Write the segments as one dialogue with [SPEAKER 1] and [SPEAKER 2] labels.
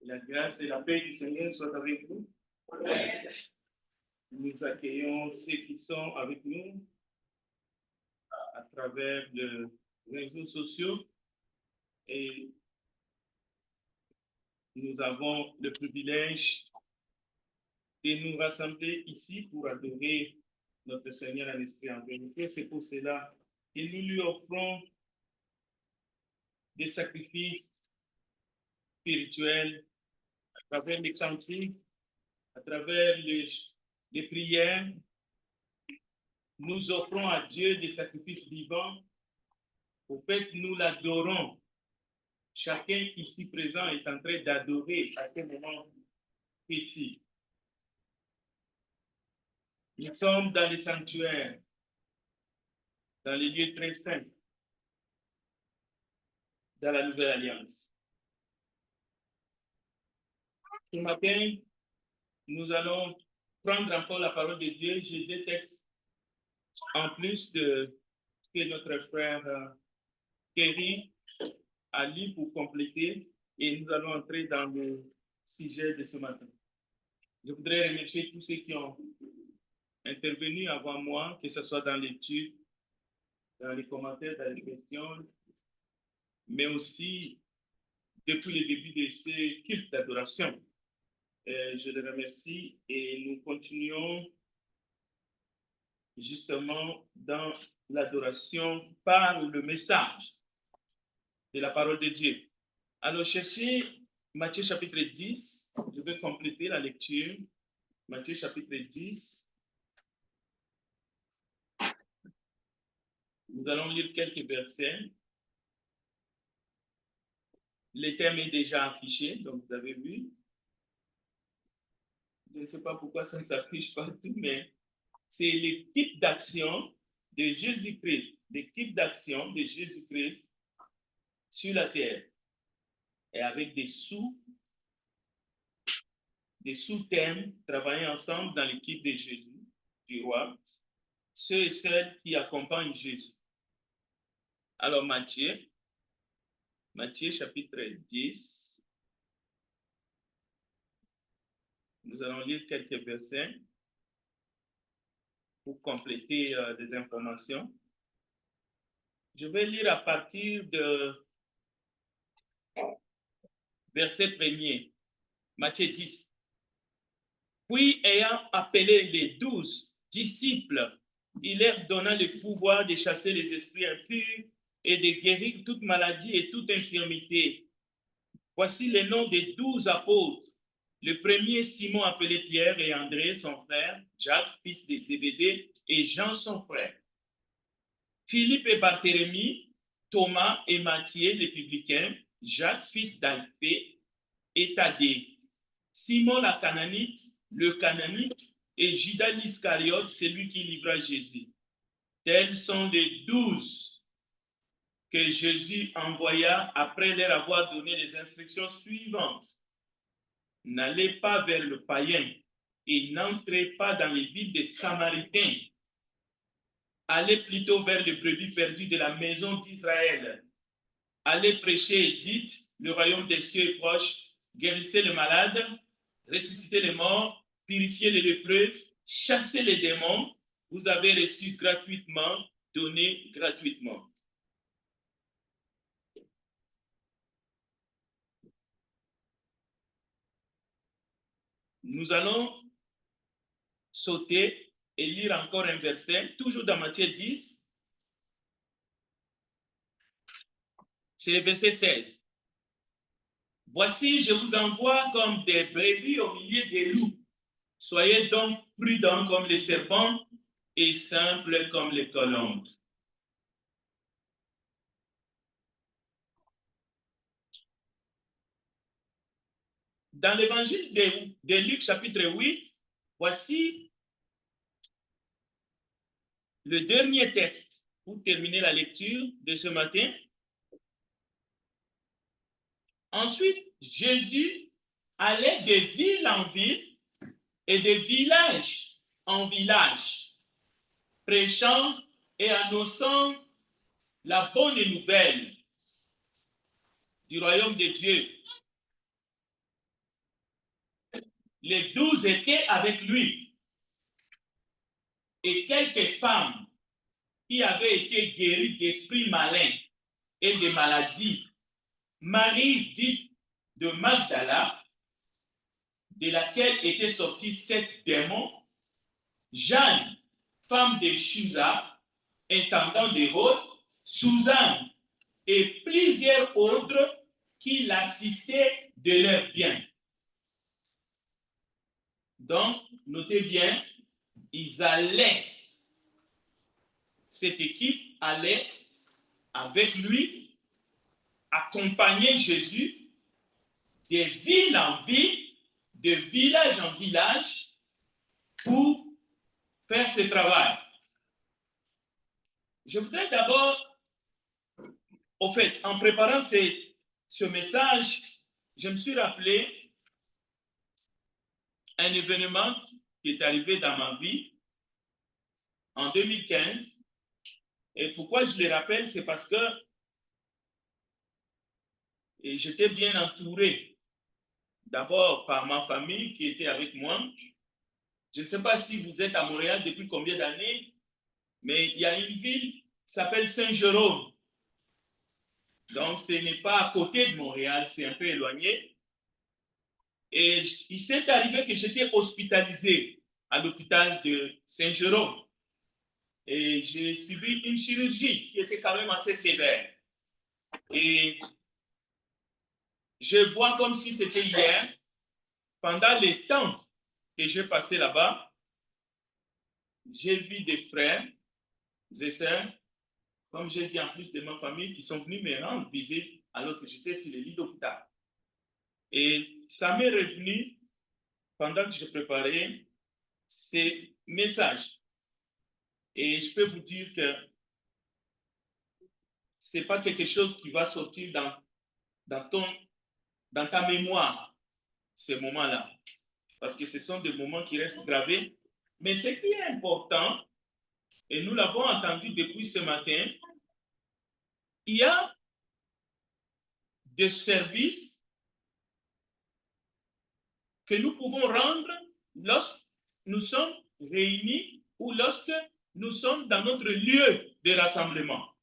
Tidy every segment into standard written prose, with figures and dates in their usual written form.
[SPEAKER 1] La grâce et la paix du Seigneur soient avec vous. Amen. Nous accueillons ceux qui sont avec nous à travers les réseaux sociaux et nous avons le privilège de nous rassembler ici pour adorer notre Seigneur en esprit en vérité. C'est pour cela que nous lui offrons des sacrifices spirituels à travers les cantiques, à travers les prières. Nous offrons à Dieu des sacrifices vivants. Au fait, nous l'adorons. Chacun ici présent est en train d'adorer à ce moment ici. Nous sommes dans les sanctuaires, dans les lieux très saints, dans la Nouvelle Alliance. Ce matin, nous allons prendre encore la parole de Dieu. J'ai deux textes en plus de ce que notre frère Kerry a lu pour compléter et nous allons entrer dans le sujet de ce matin. Je voudrais remercier tous ceux qui ont intervenu avant moi, que ce soit dans l'étude, dans les commentaires, dans les questions, mais aussi depuis le début de ce culte d'adoration. Je les remercie et nous continuons justement dans l'adoration par le message de la parole de Dieu. Alors, cherchez Matthieu chapitre 10. Je vais compléter la lecture. Matthieu chapitre 10. Nous allons lire quelques versets. Le thème est déjà affiché, donc vous avez vu. Je ne sais pas pourquoi ça ne s'affiche pas tout, mais c'est l'équipe d'action de Jésus-Christ, l'équipe d'action de Jésus-Christ sur la terre. Et avec des sous-thèmes, travailler ensemble dans l'équipe de Jésus, du roi, ceux et celles qui accompagnent Jésus. Alors Matthieu chapitre 10, nous allons lire quelques versets pour compléter des informations. Je vais lire à partir de verset 1er, Matthieu 10. Puis, ayant appelé les 12 disciples, il leur donna le pouvoir de chasser les esprits impurs et de guérir toute maladie et toute infirmité. Voici les noms des 12 apôtres. Le premier, Simon appelé Pierre, et André, son frère, Jacques, fils de Zébédée, et Jean, son frère. Philippe et Barthélemy, Thomas et Matthieu, les publicains, Jacques, fils d'Alphée, et Thaddée, Simon la Cananite, le Cananite, et Judas l'Iscariote, celui qui livra Jésus. Tels sont les 12 que Jésus envoya après leur avoir donné les instructions suivantes. N'allez pas vers le païen et n'entrez pas dans les villes des Samaritains. Allez plutôt vers les brebis perdues de la maison d'Israël. Allez prêcher et dites, le royaume des cieux est proche, guérissez les malades, ressuscitez les morts, purifiez les lépreux, chassez les démons, vous avez reçu gratuitement, donné gratuitement. Nous allons sauter et lire encore un verset, toujours dans Matthieu 10. C'est le verset 16. Voici, je vous envoie comme des brebis au milieu des loups. Soyez donc prudents comme les serpents et simples comme les colombes. Dans l'évangile de Luc chapitre 8, voici le dernier texte pour terminer la lecture de ce matin. Ensuite, Jésus allait de ville en ville et de village en village, prêchant et annonçant la bonne nouvelle du royaume de Dieu. Les 12 étaient avec lui. Et quelques femmes qui avaient été guéries d'esprits malins et de maladies, Marie dite de Magdala, de laquelle étaient sortis 7 démons, Jeanne, femme de Chusa, intendant d'Hérode, Suzanne et plusieurs autres qui l'assistaient de leurs biens. Donc, notez bien, ils allaient, cette équipe allait avec lui accompagner Jésus de ville en ville, de village en village pour faire ce travail. Je voudrais d'abord, au fait, en préparant ce message, je me suis rappelé un événement qui est arrivé dans ma vie en 2015. Et pourquoi je le rappelle, c'est parce que j'étais bien entouré, d'abord par ma famille qui était avec moi. Je ne sais pas si vous êtes à Montréal depuis combien d'années, mais il y a une ville qui s'appelle Saint-Jérôme. Donc, ce n'est pas à côté de Montréal, c'est un peu éloigné. Et il s'est arrivé que j'étais hospitalisé à l'hôpital de Saint-Jérôme. Et j'ai subi une chirurgie qui était quand même assez sévère. Et je vois comme si c'était hier, pendant les temps que j'ai passé là-bas, j'ai vu des frères et sœurs, comme j'ai dit en plus de ma famille, qui sont venus me rendre visite alors que j'étais sur le lit d'hôpital. Et ça m'est revenu pendant que je préparais ces messages. Et je peux vous dire que ce n'est pas quelque chose qui va sortir dans ta mémoire, ces moments-là. Parce que ce sont des moments qui restent gravés. Mais ce qui est important, et nous l'avons entendu depuis ce matin, il y a des services que nous pouvons rendre lorsque nous sommes réunis ou lorsque nous sommes dans notre lieu de rassemblement.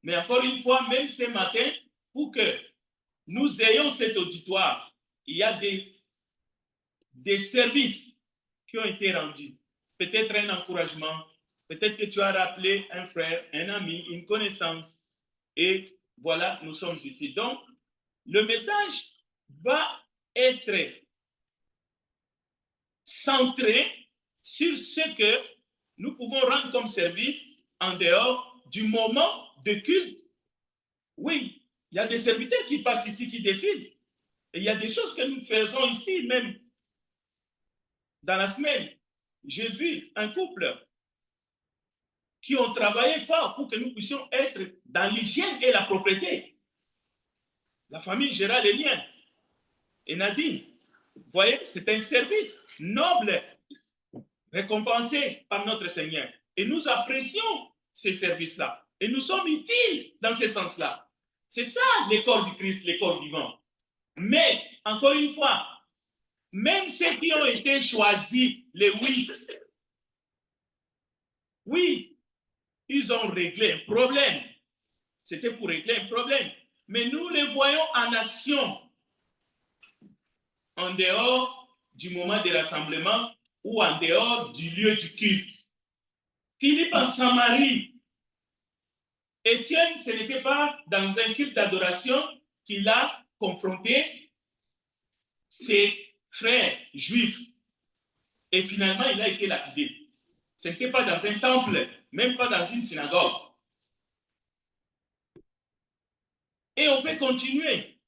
[SPEAKER 1] Mais encore une fois, même ce matin, pour que nous ayons cet auditoire, il y a des services qui ont été rendus. Peut-être un encouragement, peut-être que tu as rappelé un frère, un ami, une connaissance, et voilà, nous sommes ici. Donc, le message va être centré sur ce que nous pouvons rendre comme service en dehors du moment de culte. Oui, il y a des serviteurs qui passent ici, qui défilent. Et il y a des choses que nous faisons ici, même dans la semaine. J'ai vu un couple qui ont travaillé fort pour que nous puissions être dans l'hygiène et la propreté. La famille Gérald Elien et Nadine, vous voyez, c'est un service noble, récompensé par notre Seigneur. Et nous apprécions ces services-là. Et nous sommes utiles dans ce sens-là. C'est ça le corps du Christ, le corps vivant. Mais, encore une fois, même ceux qui ont été choisis, les 8, oui, ils ont réglé un problème. C'était pour régler un problème. Mais nous les voyons en action en dehors du moment de rassemblement ou en dehors du lieu du culte. Philippe en Samarie, Étienne, ce n'était pas dans un culte d'adoration qu'il a confronté ses frères juifs. Et finalement, il a été lapidé. Ce n'était pas dans un temple, même pas dans une synagogue. Et on peut continuer.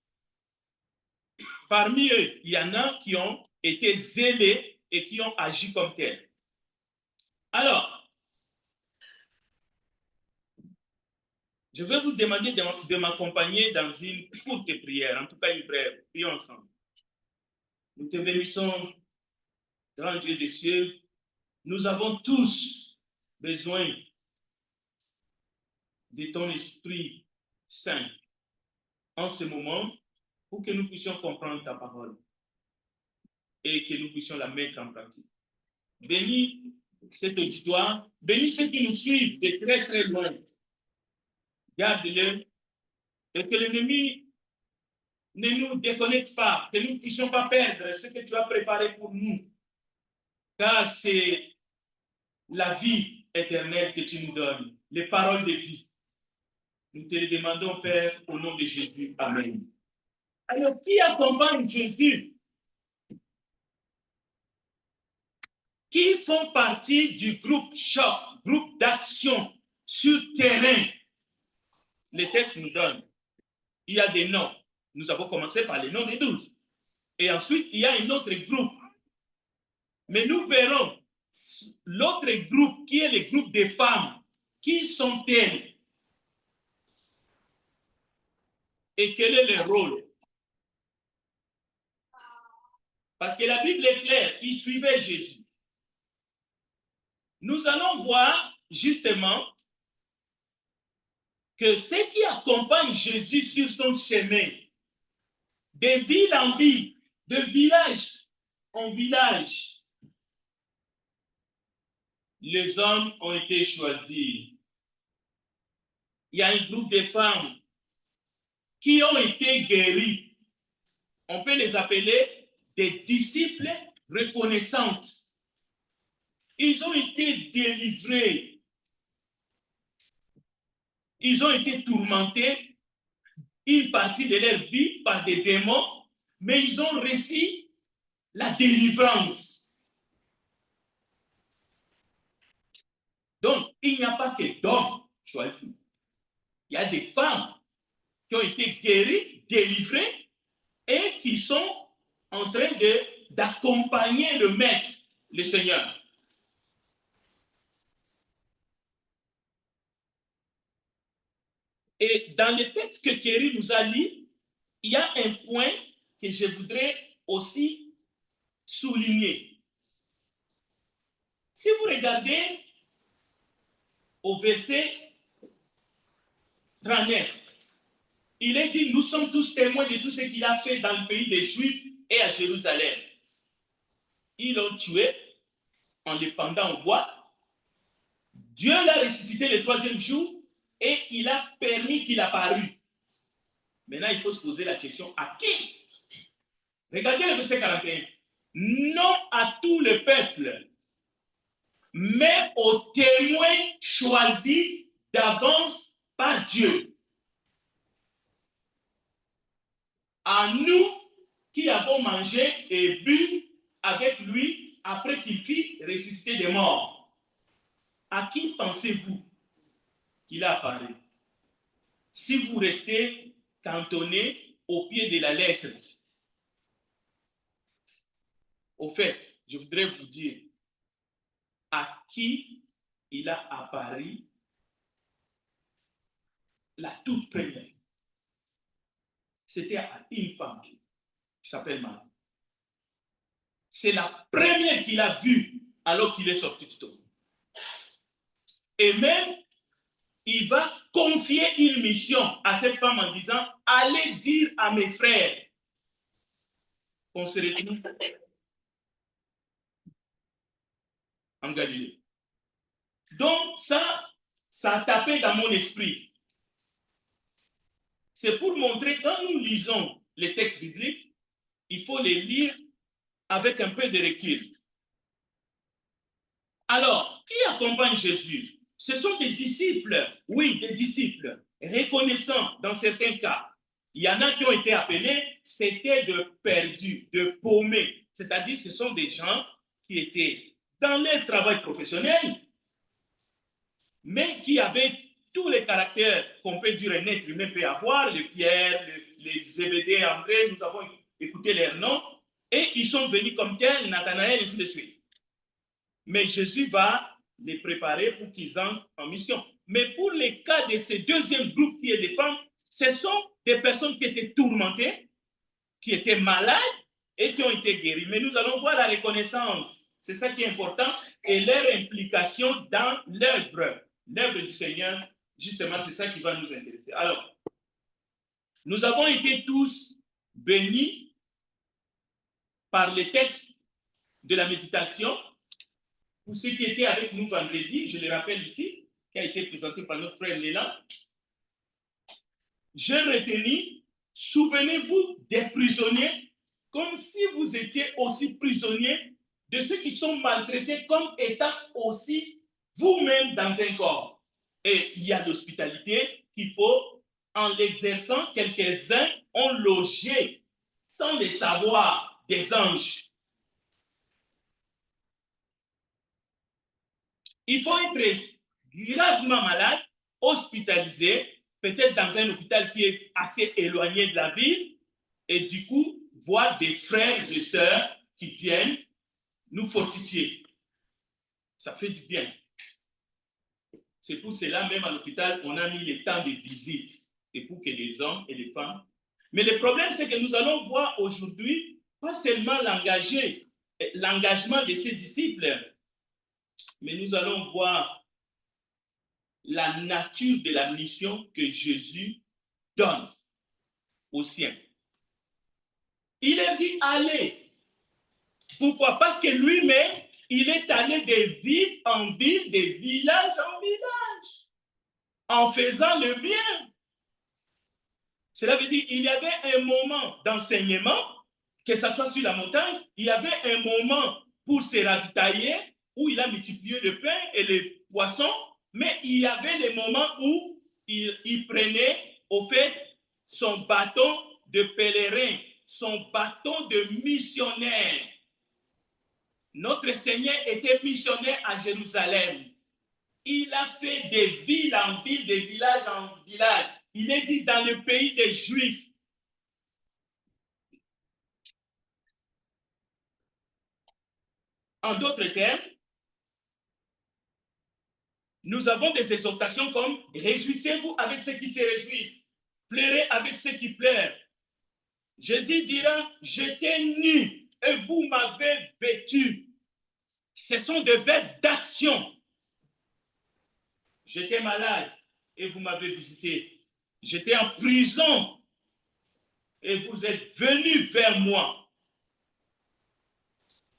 [SPEAKER 1] Parmi eux, il y en a qui ont été zélés et qui ont agi comme tels. Alors, je vais vous demander de m'accompagner dans une courte prière, en tout cas une brève. Prions ensemble. Nous te bénissons, grand Dieu des cieux. Nous avons tous besoin de ton Esprit Saint en ce moment pour que nous puissions comprendre ta parole et que nous puissions la mettre en pratique. Bénis cet auditoire, bénis ceux qui nous suivent de très très loin. Garde-le et que l'ennemi ne nous déconnecte pas, que nous ne puissions pas perdre ce que tu as préparé pour nous, car c'est la vie éternelle que tu nous donnes, les paroles de vie. Nous te le demandons, Père, au nom de Jésus. Amen. Alors, qui accompagne Jésus? Qui font partie du groupe choc, groupe d'action sur terrain? Les textes nous donnent. Il y a des noms. Nous avons commencé par les noms des 12. Et ensuite, il y a un autre groupe. Mais nous verrons l'autre groupe qui est le groupe des femmes. Qui sont-elles? Et quel est leur rôle? Parce que la Bible est claire, ils suivaient Jésus. Nous allons voir justement que ceux qui accompagnent Jésus sur son chemin, de ville en ville, de village en village, les hommes ont été choisis. Il y a un groupe de femmes qui ont été guéries. On peut les appeler des disciples reconnaissantes. Ils ont été délivrés. Ils ont été tourmentés une partie de leur vie par des démons, mais ils ont reçu la délivrance. Donc, il n'y a pas que d'hommes choisis. Il y a des femmes qui ont été guéries, délivrées, et qui sont en train d'accompagner le Maître, le Seigneur. Et dans le texte que Thierry nous a lu, il y a un point que je voudrais aussi souligner. Si vous regardez au verset 39, il est dit, nous sommes tous témoins de tout ce qu'il a fait dans le pays des Juifs et à Jérusalem. Ils l'ont tué en le pendant au bois. Dieu l'a ressuscité le 3e jour et il a permis qu'il apparût. Maintenant, il faut se poser la question, à qui? Regardez le verset 41. Non à tout le peuple, mais aux témoins choisis d'avance par Dieu. À nous qui avons mangé et bu avec lui après qu'il fut ressuscité des morts. À qui pensez-vous qu'il a apparu? Si vous restez cantonné au pied de la lettre. Au fait, je voudrais vous dire à qui il a apparu la toute première. C'était à une femme qui s'appelle Marie. C'est la première qu'il a vue alors qu'il est sorti du tombeau. Et même, il va confier une mission à cette femme en disant, allez dire à mes frères qu'on se retrouve en Galilée. Donc ça a tapé dans mon esprit. C'est pour montrer, quand nous lisons les textes bibliques, il faut les lire avec un peu de recul. Alors, qui accompagne Jésus? Ce sont des disciples, oui, des disciples, reconnaissants dans certains cas. Il y en a qui ont été appelés, c'était de perdus, de paumés. C'est-à-dire, ce sont des gens qui étaient dans leur travail professionnel, mais qui avaient tous les caractères qu'on peut dire un être humain peut avoir, les Pierre, les Zébédée, André, nous avons écouté leurs noms, et ils sont venus comme tels, Nathanaël, et ainsi de suite. Mais Jésus va les préparer pour qu'ils entrent en mission. Mais pour les cas de ce deuxième groupe qui est des femmes, ce sont des personnes qui étaient tourmentées, qui étaient malades et qui ont été guéries. Mais nous allons voir la reconnaissance. C'est ça qui est important et leur implication dans l'œuvre du Seigneur Justement, c'est ça qui va nous intéresser. Alors, nous avons été tous bénis par les textes de la méditation. Pour ceux qui étaient avec nous vendredi, je le rappelle ici, qui a été présenté par notre frère Léland, j'ai retenu, souvenez-vous des prisonniers, comme si vous étiez aussi prisonniers de ceux qui sont maltraités comme étant aussi vous-même dans un corps. Et il y a l'hospitalité qu'il faut, en l'exerçant, quelques-uns ont logé, sans le savoir, des anges. Il faut être gravement malade, hospitalisé, peut-être dans un hôpital qui est assez éloigné de la ville, et du coup, voir des frères et sœurs qui viennent nous fortifier. Ça fait du bien. C'est pour cela, même à l'hôpital, on a mis les temps de visite. C'est pour que les hommes et les femmes... Mais le problème, c'est que nous allons voir aujourd'hui, pas seulement l'engagement de ces disciples, mais nous allons voir la nature de la mission que Jésus donne aux siens. Il a dit allez. Pourquoi? Parce que lui-même, il est allé de ville en ville, de village en village, en faisant le bien. Cela veut dire qu'il y avait un moment d'enseignement, que ce soit sur la montagne, il y avait un moment pour se ravitailler, où il a multiplié le pain et les poissons, mais il y avait les moments où il prenait, au fait, son bâton de pèlerin, son bâton de missionnaire. Notre Seigneur était missionnaire à Jérusalem. Il a fait des villes en villes, des villages en villages. Il est dit dans le pays des Juifs. En d'autres termes, nous avons des exhortations comme « Réjouissez-vous avec ceux qui se réjouissent, pleurez avec ceux qui pleurent. » Jésus dira « J'étais nu et vous m'avez vêtu. » Ce sont des verbes d'action. J'étais malade et vous m'avez visité. J'étais en prison et vous êtes venus vers moi.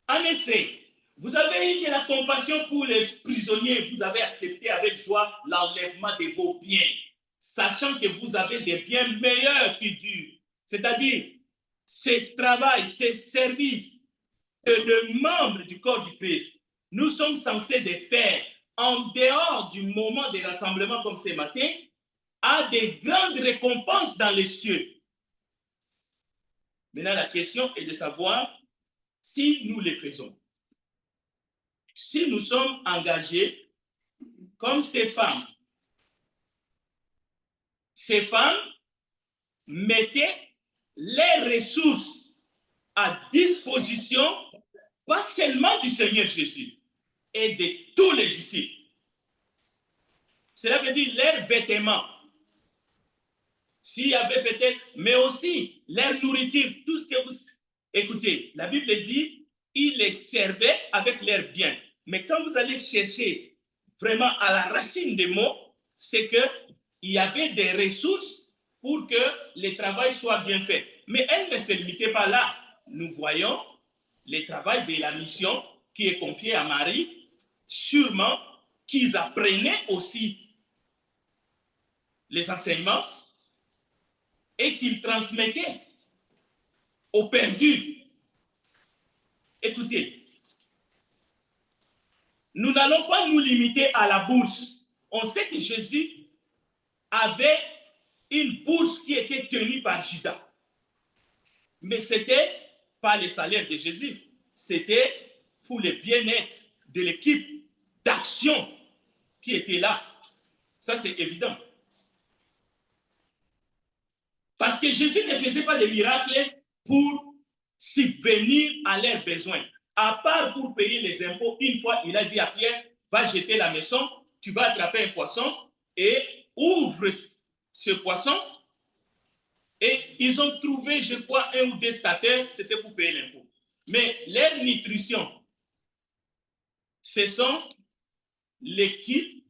[SPEAKER 1] En effet, vous avez eu de la compassion pour les prisonniers, vous avez accepté avec joie l'enlèvement de vos biens, sachant que vous avez des biens meilleurs qui durent. C'est-à-dire, ce travail, ce service que le membre du corps du Christ, nous sommes censés de faire en dehors du moment de rassemblement comme ce matin, a des grandes récompenses dans les cieux. Maintenant, la question est de savoir si nous les faisons. Si nous sommes engagés comme ces femmes mettaient les ressources à disposition, pas seulement du Seigneur Jésus, et de tous les disciples. Cela veut dire leurs vêtements. S'il y avait peut-être, mais aussi leur nourriture, tout ce que vous... Écoutez, la Bible dit, ils les servaient avec leurs biens. Mais quand vous allez chercher vraiment à la racine des mots, c'est qu'il y avait des ressources pour que le travail soit bien fait. Mais elle ne se limitait pas là. Nous voyons le travail de la mission qui est confié à Marie, sûrement qu'ils apprenaient aussi les enseignements et qu'ils transmettaient aux perdus. Écoutez, nous n'allons pas nous limiter à la bourse. On sait que Jésus avait une bourse qui était tenue par Judas. Mais c'était pas le salaire de Jésus. C'était pour le bien-être de l'équipe d'action qui était là. Ça, c'est évident. Parce que Jésus ne faisait pas de miracles pour subvenir à leurs besoins. À part pour payer les impôts, une fois, il a dit à Pierre, va jeter la maison, tu vas attraper un poisson et ouvre ce poisson. Et ils ont trouvé, je crois, 1 ou 2 stateurs, c'était pour payer l'impôt. Mais leur nutrition, ce sont l'équipe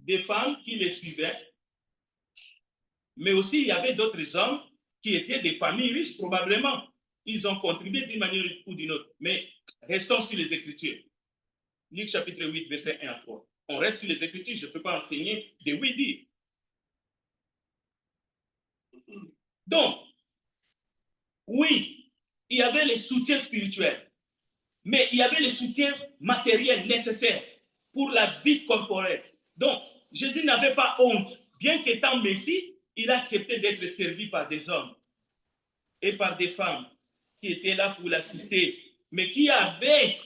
[SPEAKER 1] des femmes qui les suivaient, mais aussi il y avait d'autres hommes qui étaient des familles riches, probablement. Ils ont contribué d'une manière ou d'une autre. Mais restons sur les Écritures. Luc chapitre 8, verset 1 à 3. On reste sur les Écritures, je ne peux pas enseigner des oui-dire. Donc, oui, il y avait les soutiens spirituels, mais il y avait les soutiens matériels nécessaires pour la vie corporelle. Donc, Jésus n'avait pas honte. Bien qu'étant Messie, il a accepté d'être servi par des hommes et par des femmes qui étaient là pour l'assister, mais qui avaient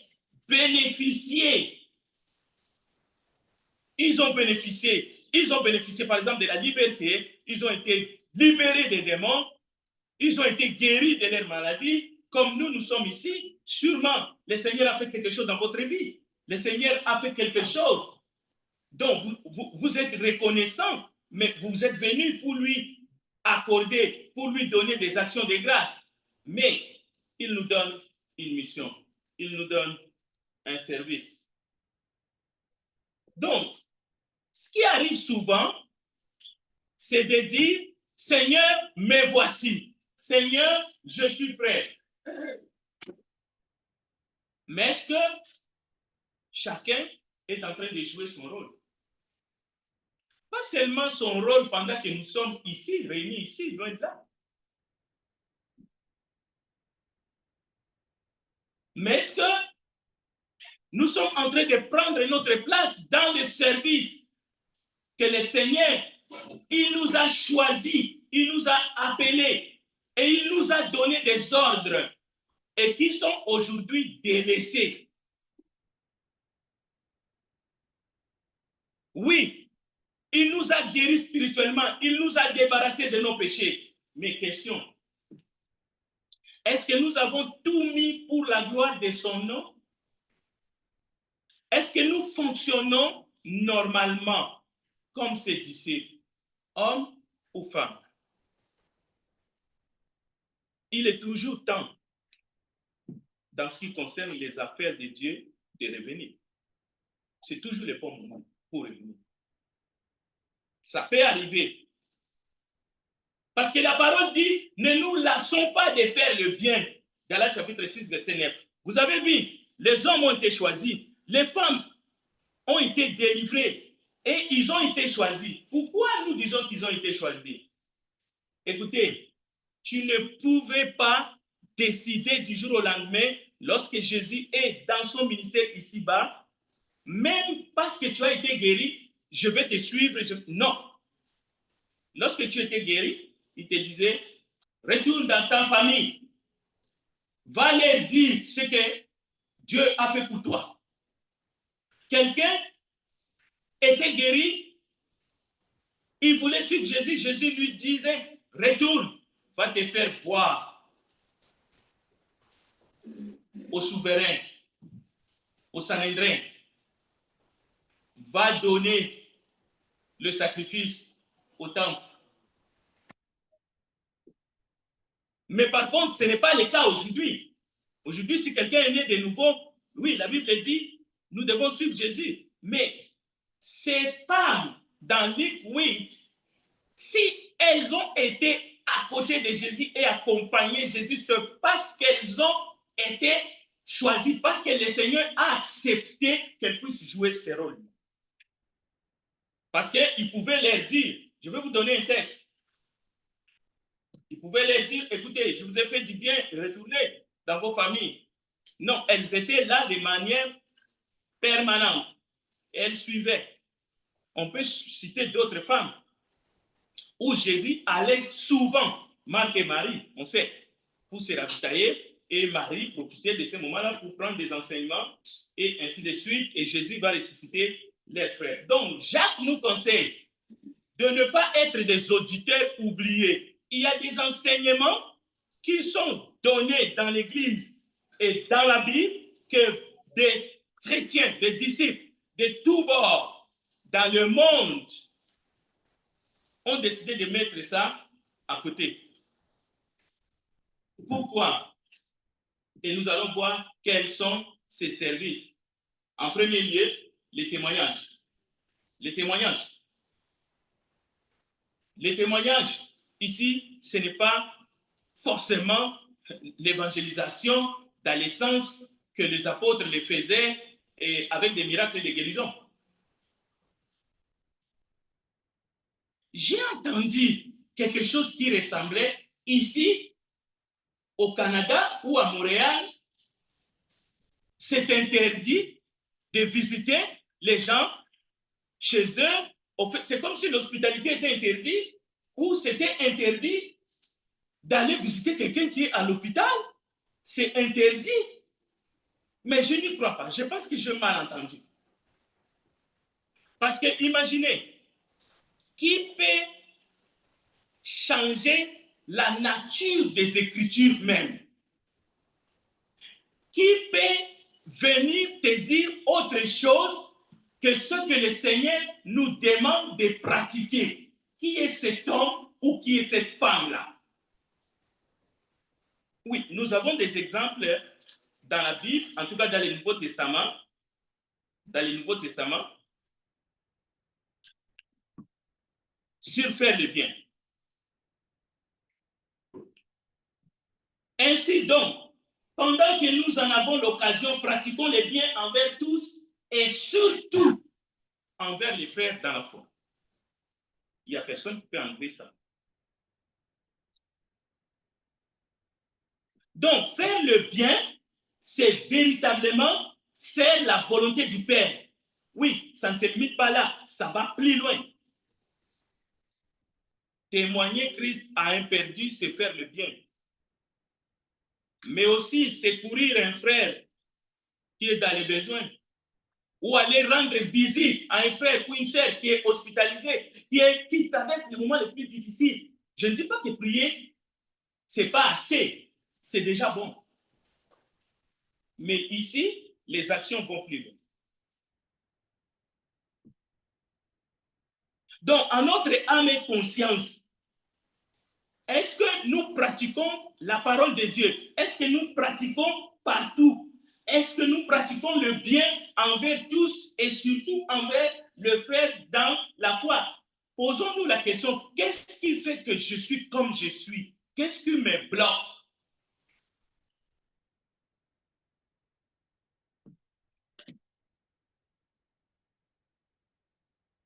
[SPEAKER 1] bénéficié. Ils ont bénéficié par exemple de la liberté, ils ont été libérés des démons, ils ont été guéris de leur maladie, comme nous sommes ici. Sûrement, le Seigneur a fait quelque chose dans votre vie. Le Seigneur a fait quelque chose. Donc, vous êtes reconnaissant, mais vous êtes venu pour lui accorder, pour lui donner des actions de grâce. Mais il nous donne une mission. Il nous donne un service. Donc, ce qui arrive souvent, c'est de dire, Seigneur, me voici. Seigneur, je suis prêt. Mais est-ce que chacun est en train de jouer son rôle? Pas seulement son rôle pendant que nous sommes ici, réunis ici, loin de là. Mais est-ce que nous sommes en train de prendre notre place dans le service que le Seigneur, il nous a choisis, il nous a appelés et il nous a donné des ordres et qui sont aujourd'hui délaissés? Oui, il nous a guéris spirituellement, il nous a débarrassés de nos péchés. Mais question, est-ce que nous avons tout mis pour la gloire de son nom? Est-ce que nous fonctionnons normalement comme ses disciples, hommes ou femmes? Il est toujours temps, dans ce qui concerne les affaires de Dieu, de revenir. C'est toujours le bon moment pour revenir. Ça peut arriver. Parce que la parole dit, ne nous lassons pas de faire le bien. Galates chapitre 6, verset 9. Vous avez vu, les hommes ont été choisis, les femmes ont été délivrées et ils ont été choisis. Pourquoi nous disons qu'ils ont été choisis? Écoutez, tu ne pouvais pas décider du jour au lendemain, lorsque Jésus est dans son ministère ici-bas, même parce que tu as été guéri, je vais te suivre. Non. Lorsque tu étais guéri, il te disait, retourne dans ta famille, va leur dire ce que Dieu a fait pour toi. Quelqu'un était guéri, il voulait suivre Jésus, Jésus lui disait, retourne, va te faire voir au souverain, au Sanhédrin, va donner le sacrifice au temple. Mais par contre, ce n'est pas le cas aujourd'hui. Aujourd'hui, si quelqu'un est né de nouveau, oui, la Bible dit, nous devons suivre Jésus. Mais ces femmes, dans Luc 8, si elles ont été à côté de Jésus et accompagné Jésus, c'est parce qu'elles ont été choisies, parce que le Seigneur a accepté qu'elles puissent jouer ce rôle. Parce qu'il pouvait leur dire, je vais vous donner un texte, il pouvait leur dire, écoutez, je vous ai fait du bien, retournez dans vos familles. Non, elles étaient là de manière permanente. Elles suivaient. On peut citer d'autres femmes où Jésus allait souvent, Marc et Marie, on sait, pour se ravitailler, et Marie profitait de ce moment-là pour prendre des enseignements, et ainsi de suite, et Jésus va ressusciter les frères. Donc, Jacques nous conseille de ne pas être des auditeurs oubliés. Il y a des enseignements qui sont donnés dans l'Église et dans la Bible que des chrétiens, des disciples de tous bords dans le monde ont décidé de mettre ça à côté. Pourquoi? Et nous allons voir quels sont ces services. En premier lieu, les témoignages. Les témoignages. Les témoignages, ici, ce n'est pas forcément l'évangélisation dans le sens que les apôtres les faisaient et avec des miracles et des guérisons. J'ai entendu quelque chose qui ressemblait ici, au Canada ou à Montréal. C'est interdit de visiter les gens chez eux. C'est comme si l'hospitalité était interdite ou c'était interdit d'aller visiter quelqu'un qui est à l'hôpital. C'est interdit. Mais je n'y crois pas. Je pense que j'ai mal entendu. Parce que imaginez, qui peut changer la nature des Écritures même? Qui peut venir te dire autre chose que ce que le Seigneur nous demande de pratiquer? Qui est cet homme ou qui est cette femme-là? Oui, nous avons des exemples dans la Bible, en tout cas dans le Nouveau Testament. Dans le Nouveau Testament, sur faire le bien. Ainsi donc, pendant que nous en avons l'occasion, pratiquons le bien envers tous et surtout envers les frères dans la foi. Il n'y a personne qui peut enlever ça. Donc, faire le bien, c'est véritablement faire la volonté du Père. Oui, ça ne se limite pas là, ça va plus loin. Témoigner Christ à un perdu, c'est faire le bien. Mais aussi secourir un frère qui est dans les besoins. Ou aller rendre visite à un frère ou une sœur qui est hospitalisé, qui traverse les moments les plus difficiles. Je ne dis pas que prier, ce n'est pas assez. C'est déjà bon. Mais ici, les actions vont plus loin. Donc, à notre âme et conscience, est-ce que nous pratiquons la parole de Dieu? Est-ce que nous pratiquons partout? Est-ce que nous pratiquons le bien envers tous et surtout envers le frère dans la foi? Posons-nous la question, qu'est-ce qui fait que je suis comme je suis? Qu'est-ce qui me bloque?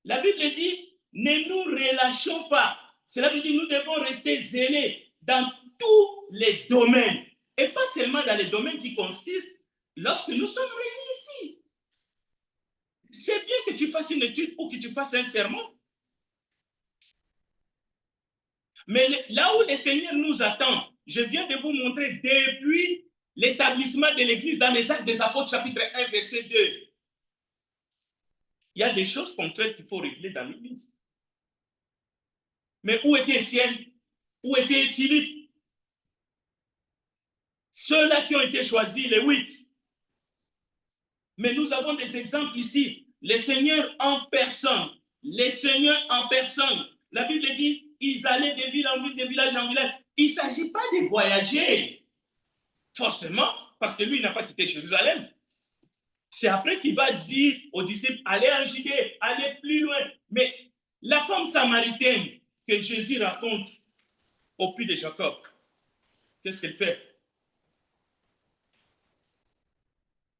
[SPEAKER 1] La Bible dit, ne nous relâchons pas. Cela veut dire nous devons rester zélés dans tous les domaines. Et pas seulement dans les domaines qui consistent lorsque nous sommes réunis ici. C'est bien que tu fasses une étude ou que tu fasses un sermon. Mais là où le Seigneur nous attend, je viens de vous montrer depuis l'établissement de l'Église dans les Actes des Apôtres, chapitre 1, verset 2. Il y a des choses ponctuelles qu'il faut régler dans l'Église. Mais où était Étienne? Où était Philippe? Ceux-là qui ont été choisis, les 8. Mais nous avons des exemples ici. Les seigneurs en personne. Les seigneurs en personne. La Bible dit, ils allaient de ville en ville, de village en village. Il ne s'agit pas de voyager, forcément, parce que lui, il n'a pas quitté Jérusalem. C'est après qu'il va dire aux disciples, allez en Judée, allez plus loin. Mais la femme samaritaine que Jésus raconte au puits de Jacob, qu'est-ce qu'elle fait?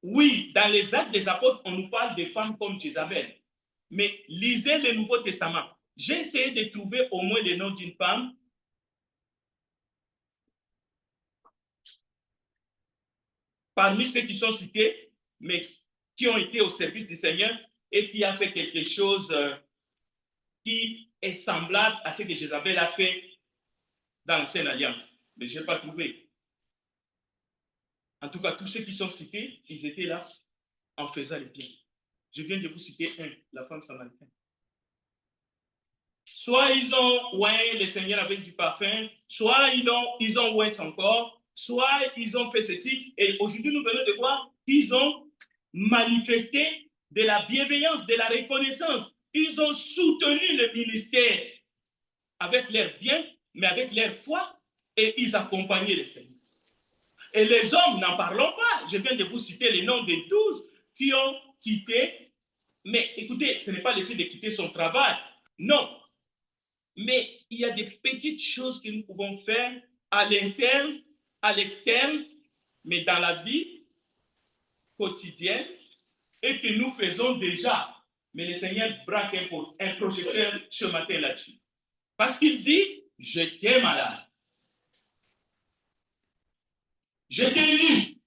[SPEAKER 1] Oui, dans les Actes des Apôtres, on nous parle de femmes comme Jézabel. Mais lisez le Nouveau Testament. J'ai essayé de trouver au moins le nom d'une femme parmi ceux qui sont cités, mais qui ont été au service du Seigneur et qui a fait quelque chose qui est semblable à ce que Jézabel a fait dans l'Ancienne Alliance. Mais je n'ai pas trouvé. En tout cas, tous ceux qui sont cités, ils étaient là en faisant le bien. Je viens de vous citer un, la femme samaritaine. Soit ils ont oint le Seigneur avec du parfum, soit ils ont oint son corps, soit ils ont fait ceci. Et aujourd'hui, nous venons de voir qu'ils ont manifesté de la bienveillance, de la reconnaissance. Ils ont soutenu le ministère avec leur bien, mais avec leur foi, et ils accompagnaient le Seigneur. Et les hommes, n'en parlons pas. Je viens de vous citer les noms des 12 qui ont quitté. Mais écoutez, ce n'est pas le fait de quitter son travail. Non. Mais il y a des petites choses que nous pouvons faire à l'interne, à l'externe, mais dans la vie quotidienne et que nous faisons déjà. Mais le Seigneur braque un projecteur ce matin là-dessus. Parce qu'il dit, j'étais malade. J'étais nu.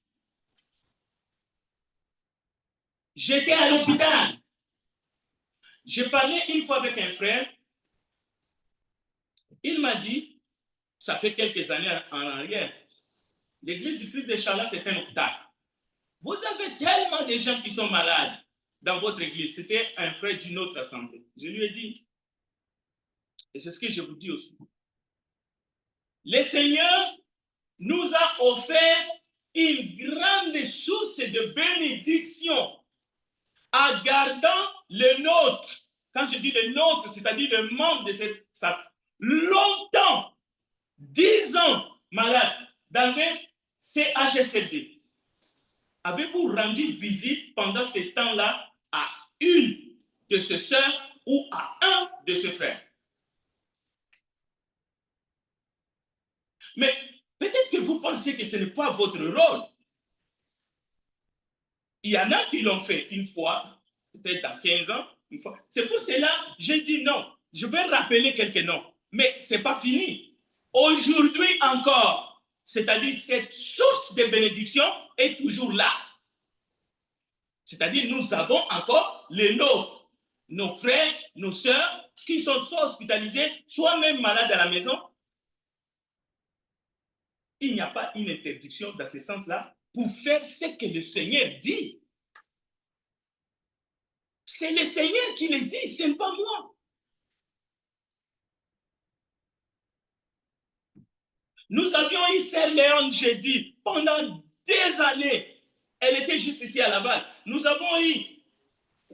[SPEAKER 1] J'étais à l'hôpital. J'ai parlé une fois avec un frère. Il m'a dit, ça fait quelques années en arrière, l'église du Christ de Charlat, c'est un hôpital. Vous avez tellement de gens qui sont malades dans votre église. C'était un frère d'une autre assemblée. Je lui ai dit, et c'est ce que je vous dis aussi, le Seigneur nous a offert une grande source de bénédiction en gardant le nôtre. Quand je dis le nôtre, c'est-à-dire le membre de cette longtemps, 10 ans malade dans un CHSLD. Avez-vous rendu visite pendant ce temps-là à une de ses sœurs ou à un de ses frères? Mais peut-être que vous pensez que ce n'est pas votre rôle. Il y en a qui l'ont fait une fois, peut-être dans 15 ans, une fois. C'est pour cela que j'ai dit non. Je vais rappeler quelques noms, mais ce n'est pas fini. Aujourd'hui encore, c'est-à-dire cette source de bénédiction est toujours là. C'est-à-dire nous avons encore les nôtres, nos frères, nos sœurs, qui sont soit hospitalisés, soit même malades à la maison. Il n'y a pas une interdiction dans ce sens-là pour faire ce que le Seigneur dit. C'est le Seigneur qui le dit, ce n'est pas moi. Nous avions eu Sœur Léon jeudi pendant des années. Elle était juste ici à Laval. Nous avons eu,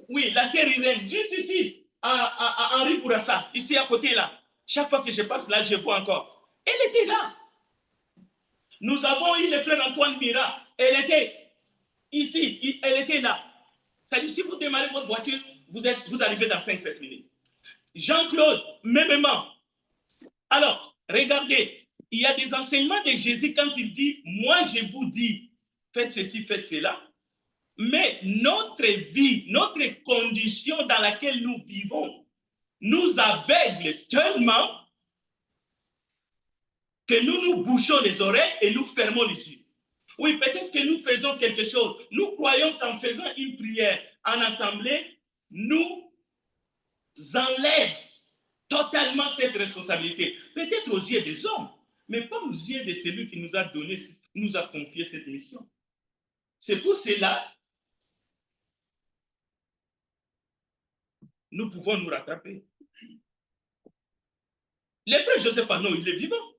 [SPEAKER 1] oui, la sœur Irène, juste ici, à Henri Bourassa, ici à côté là. Chaque fois que je passe là, je vois encore. Elle était là. Nous avons eu le frère Antoine Mira. Elle était ici, elle était là. C'est-à-dire, si vous démarrez votre voiture, vous arrivez dans 5-7 minutes. Jean-Claude, mêmement. Alors, regardez, il y a des enseignements de Jésus quand il dit, moi je vous dis, faites ceci, faites cela. Mais notre vie, notre condition dans laquelle nous vivons, nous aveugle tellement que nous nous bouchons les oreilles et nous fermons les yeux. Oui, peut-être que nous faisons quelque chose. Nous croyons qu'en faisant une prière en assemblée, nous enlève totalement cette responsabilité. Peut-être aux yeux des hommes, mais pas aux yeux de celui qui nous a donné, nous a confié cette mission. C'est pour cela nous pouvons nous rattraper. Le frère Joseph Arnaud, il est vivant.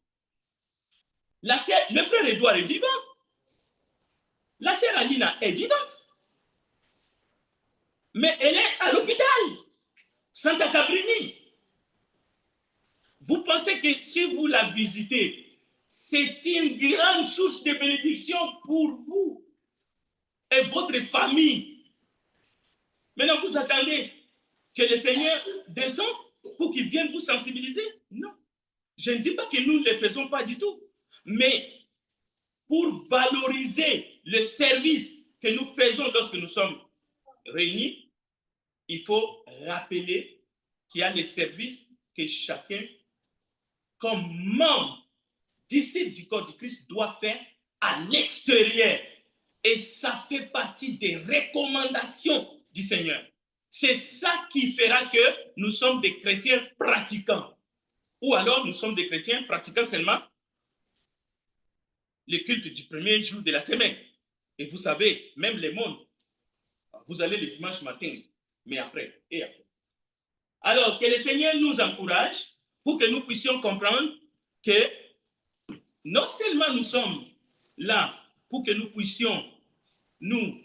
[SPEAKER 1] Le frère Edouard est vivant. La sœur Alina est vivante. Mais elle est à l'hôpital. Santa Cabrini. Vous pensez que si vous la visitez, c'est une grande source de bénédiction pour vous et votre famille. Maintenant, vous attendez que le Seigneur descende pour qu'il vienne vous sensibiliser? Non. Je ne dis pas que nous ne le faisons pas du tout. Mais pour valoriser le service que nous faisons lorsque nous sommes réunis, il faut rappeler qu'il y a les services que chacun, comme membre, disciple du corps du Christ, doit faire à l'extérieur. Et ça fait partie des recommandations du Seigneur. C'est ça qui fera que nous sommes des chrétiens pratiquants. Ou alors nous sommes des chrétiens pratiquant seulement le culte du premier jour de la semaine. Et vous savez, même les mondes, vous allez le dimanche matin, mais après, et après. Alors, que le Seigneur nous encourage pour que nous puissions comprendre que non seulement nous sommes là pour que nous puissions nous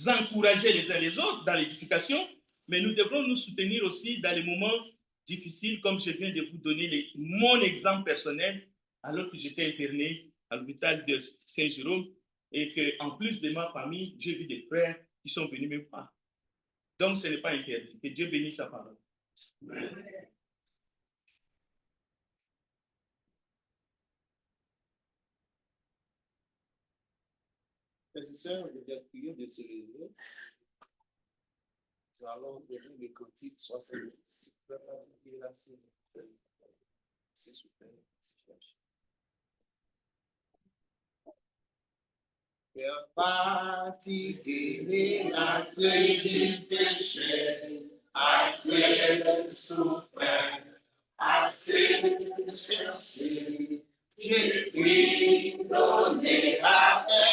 [SPEAKER 1] encourager les uns les autres dans l'édification, mais nous devrons nous soutenir aussi dans les moments difficiles, comme je viens de vous donner mon exemple personnel, alors que j'étais interné à l'hôpital de Saint-Jérôme et qu'en plus de ma famille, j'ai vu des frères qui sont venus me voir. Donc, ce n'est pas interdit. Que Dieu bénisse sa parole.
[SPEAKER 2] Frères et sœurs, je vais prier de se lever. Nous allons donner le cantique 66. C'est super. Faire fatiguer la suite du péché, assez souffert, assez cherché. J'ai pris donné avec